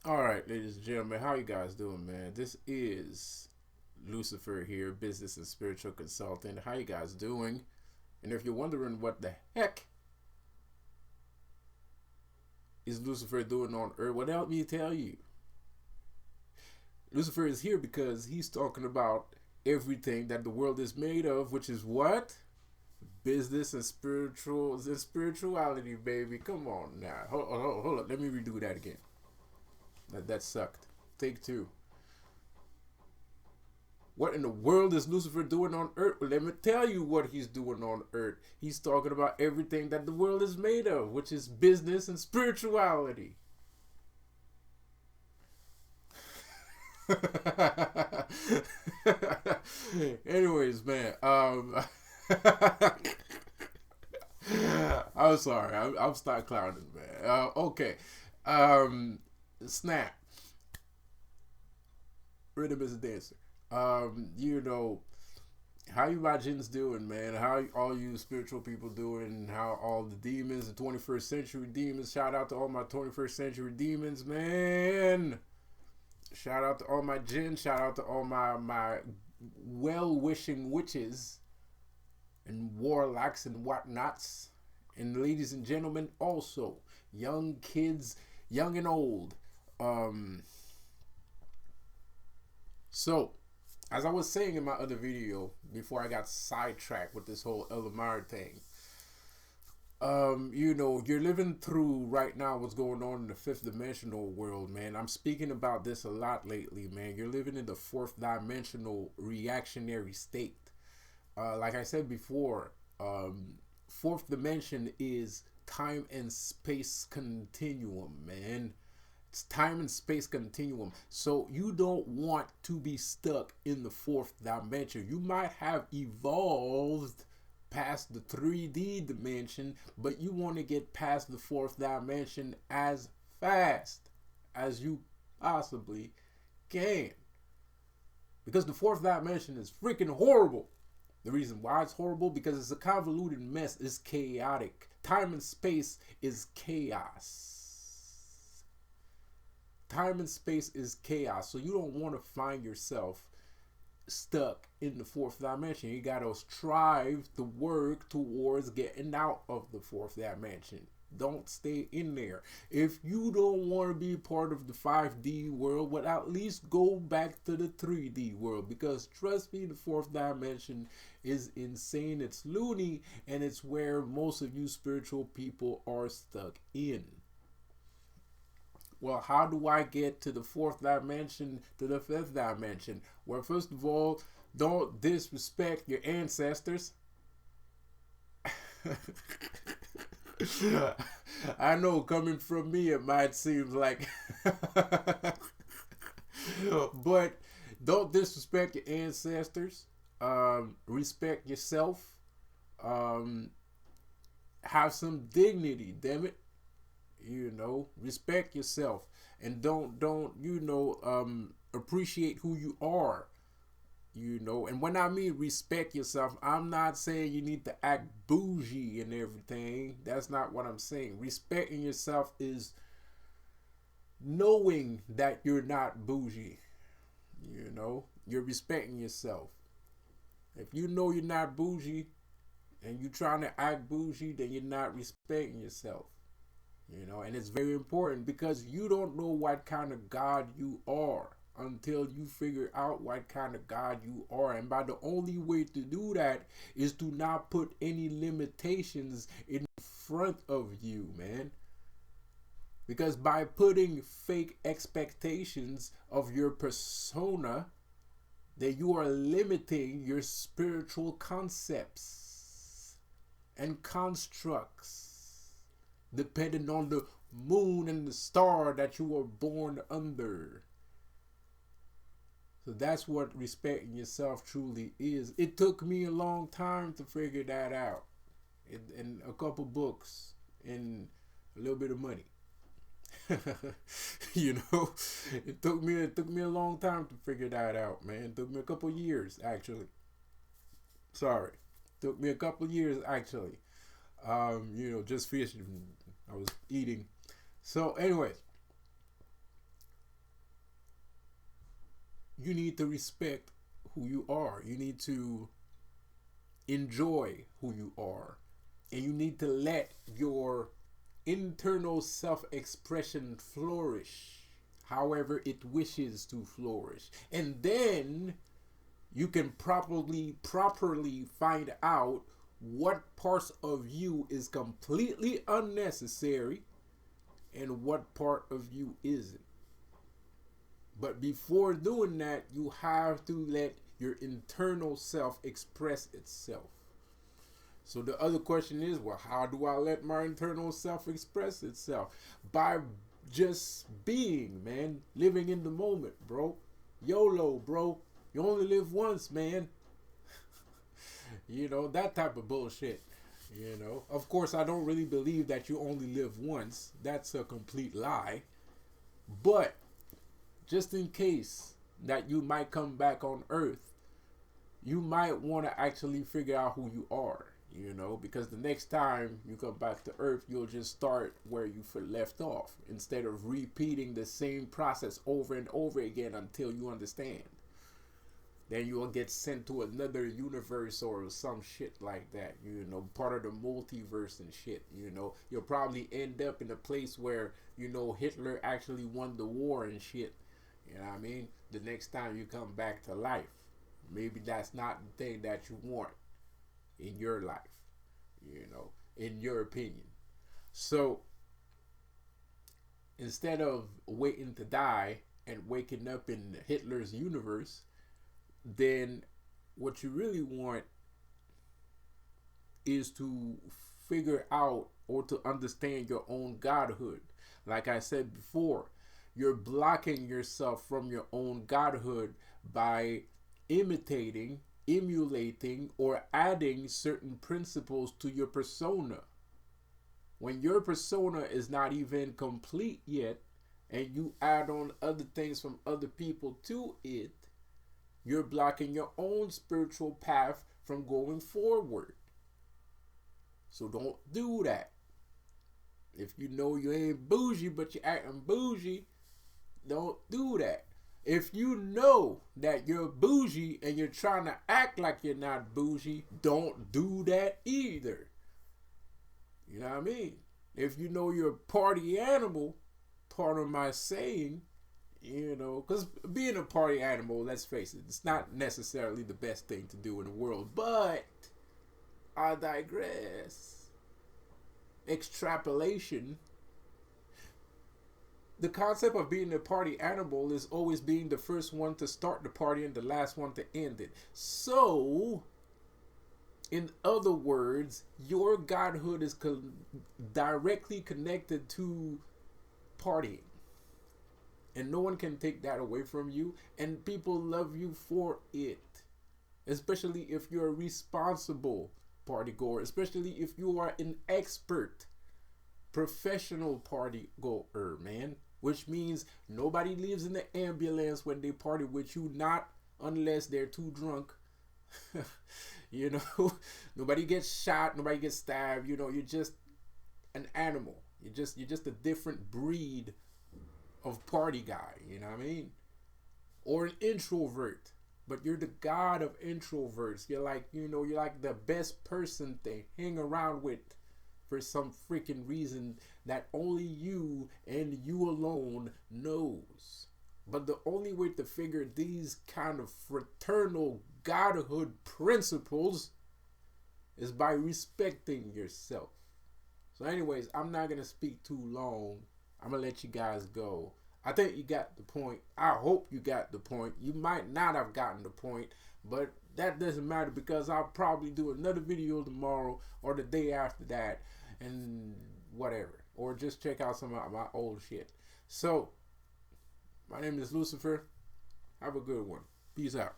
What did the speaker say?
All right, ladies and gentlemen, how you guys doing, man? This is Lucifer here, business and spiritual consultant. How you guys doing? And if you're wondering what the heck is Lucifer doing on Earth, well, let me tell you. Lucifer is here because he's talking about everything that the world is made of, which is what? Business and spirituality, baby. Come on now. Hold on. Let me redo that again. That sucked. Take two. What in the world is Lucifer doing on Earth? Well, let me tell you what he's doing on Earth. He's talking about everything that the world is made of, which is business and spirituality. Anyways, man, I'm sorry. I'm start clowning, man. Okay. Um, Snap. Rhythm is a dancer. You know, how you Majins doing, man? How all you spiritual people doing? How all the demons, the 21st century demons? Shout out to all my 21st century demons, man. Shout out to all my jinn. Shout out to all my well wishing witches and warlocks and whatnots. And ladies and gentlemen, also young kids, young and old. Um, so as I was saying in my other video before I got sidetracked with this whole Elamar thing, you know, you're living through right now what's going on in the fifth dimensional world, man. I'm speaking about this a lot lately, man. You're living in the fourth dimensional reactionary state. Like I said before, fourth dimension is time and space continuum, man. It's time and space continuum. So you don't want to be stuck in the fourth dimension. You might have evolved past the 3D dimension, but you want to get past the fourth dimension as fast as you possibly can. Because the fourth dimension is freaking horrible. The reason why it's horrible, because it's a convoluted mess. It's chaotic. Time and space is chaos. Time and space is chaos. So you don't want to find yourself stuck in the fourth dimension. You got to strive to work towards getting out of the fourth dimension. Don't stay in there. If you don't want to be part of the 5D world, well, at least go back to the 3D world. Because trust me, the fourth dimension is insane. It's loony, and it's where most of you spiritual people are stuck in. Well, how do I get to the fourth dimension, to the fifth dimension? Well, first of all, don't disrespect your ancestors. I know coming from me, it might seem like, but don't disrespect your ancestors. Respect yourself. Um, have some dignity, damn it. You know, respect yourself, and don't appreciate who you are. You know, and when I mean respect yourself, I'm not saying you need to act bougie and everything. That's not what I'm saying. Respecting yourself is knowing that you're not bougie. You know, you're respecting yourself. If you know you're not bougie and you're trying to act bougie, then you're not respecting yourself. You know, and it's very important because you don't know what kind of God you are until you figure out what kind of God you are. And by the only way to do that is to not put any limitations in front of you, man. Because by putting fake expectations of your persona, that you are limiting your spiritual concepts and constructs depending on the moon and the star that you were born under. So that's what respecting yourself truly is. It took me a long time to figure that out. In a couple books and a little bit of money. You know, it took me a long time to figure that out, man. It took me a couple years actually. Sorry. It took me a couple years actually. Just fishing. I was eating. So, anyways, you need to respect who you are. You need to enjoy who you are. And you need to let your internal self-expression flourish however it wishes to flourish. And then you can properly find out what parts of you is completely unnecessary and what part of you isn't. But before doing that, you have to let your internal self express itself. So the other question is, well, how do I let my internal self express itself? By just being, man. Living in the moment, bro. YOLO, bro. You only live once, man. You know, that type of bullshit. You know, of course, I don't really believe that you only live once. That's a complete lie. But just in case that you might come back on Earth, you might want to actually figure out who you are, you know, because the next time you come back to Earth, you'll just start where you left off instead of repeating the same process over and over again until you understand. Then you will get sent to another universe or some shit like that, you know, part of the multiverse and shit, you know. You'll probably end up in a place where, you know, Hitler actually won the war and shit. You know what I mean? The next time you come back to life, maybe that's not the thing that you want in your life, you know, in your opinion. So instead of waiting to die and waking up in Hitler's universe, then what you really want is to figure out or to understand your own godhood. Like I said before, you're blocking yourself from your own godhood by imitating, emulating, or adding certain principles to your persona. When your persona is not even complete yet, and you add on other things from other people to it, you're blocking your own spiritual path from going forward. So don't do that. If you know you ain't bougie, but you're acting bougie, don't do that. If you know that you're bougie and you're trying to act like you're not bougie, don't do that either. You know what I mean? If you know you're a party animal, part of my saying, you know, because being a party animal, let's face it, it's not necessarily the best thing to do in the world, but I digress. Extrapolation. The concept of being a party animal is always being the first one to start the party and the last one to end it. So, in other words, your godhood is directly connected to partying. And no one can take that away from you. And people love you for it. Especially if you're a responsible party goer. Especially if you are an expert, professional party goer, man. Which means nobody leaves in the ambulance when they party with you. Not unless they're too drunk. You know, nobody gets shot. Nobody gets stabbed. You know, you're just an animal. You're just a different breed of party guy, you know what I mean? Or an introvert, but you're the god of introverts. You're like, you know, you're like the best person to hang around with for some freaking reason that only you and you alone knows. But the only way to figure these kind of fraternal godhood principles is by respecting yourself. So anyways, I'm not going to speak too long. I'm going to let you guys go. I think you got the point. I hope you got the point. You might not have gotten the point, but that doesn't matter because I'll probably do another video tomorrow or the day after that and whatever. Or just check out some of my old shit. So, my name is Lucifer. Have a good one. Peace out.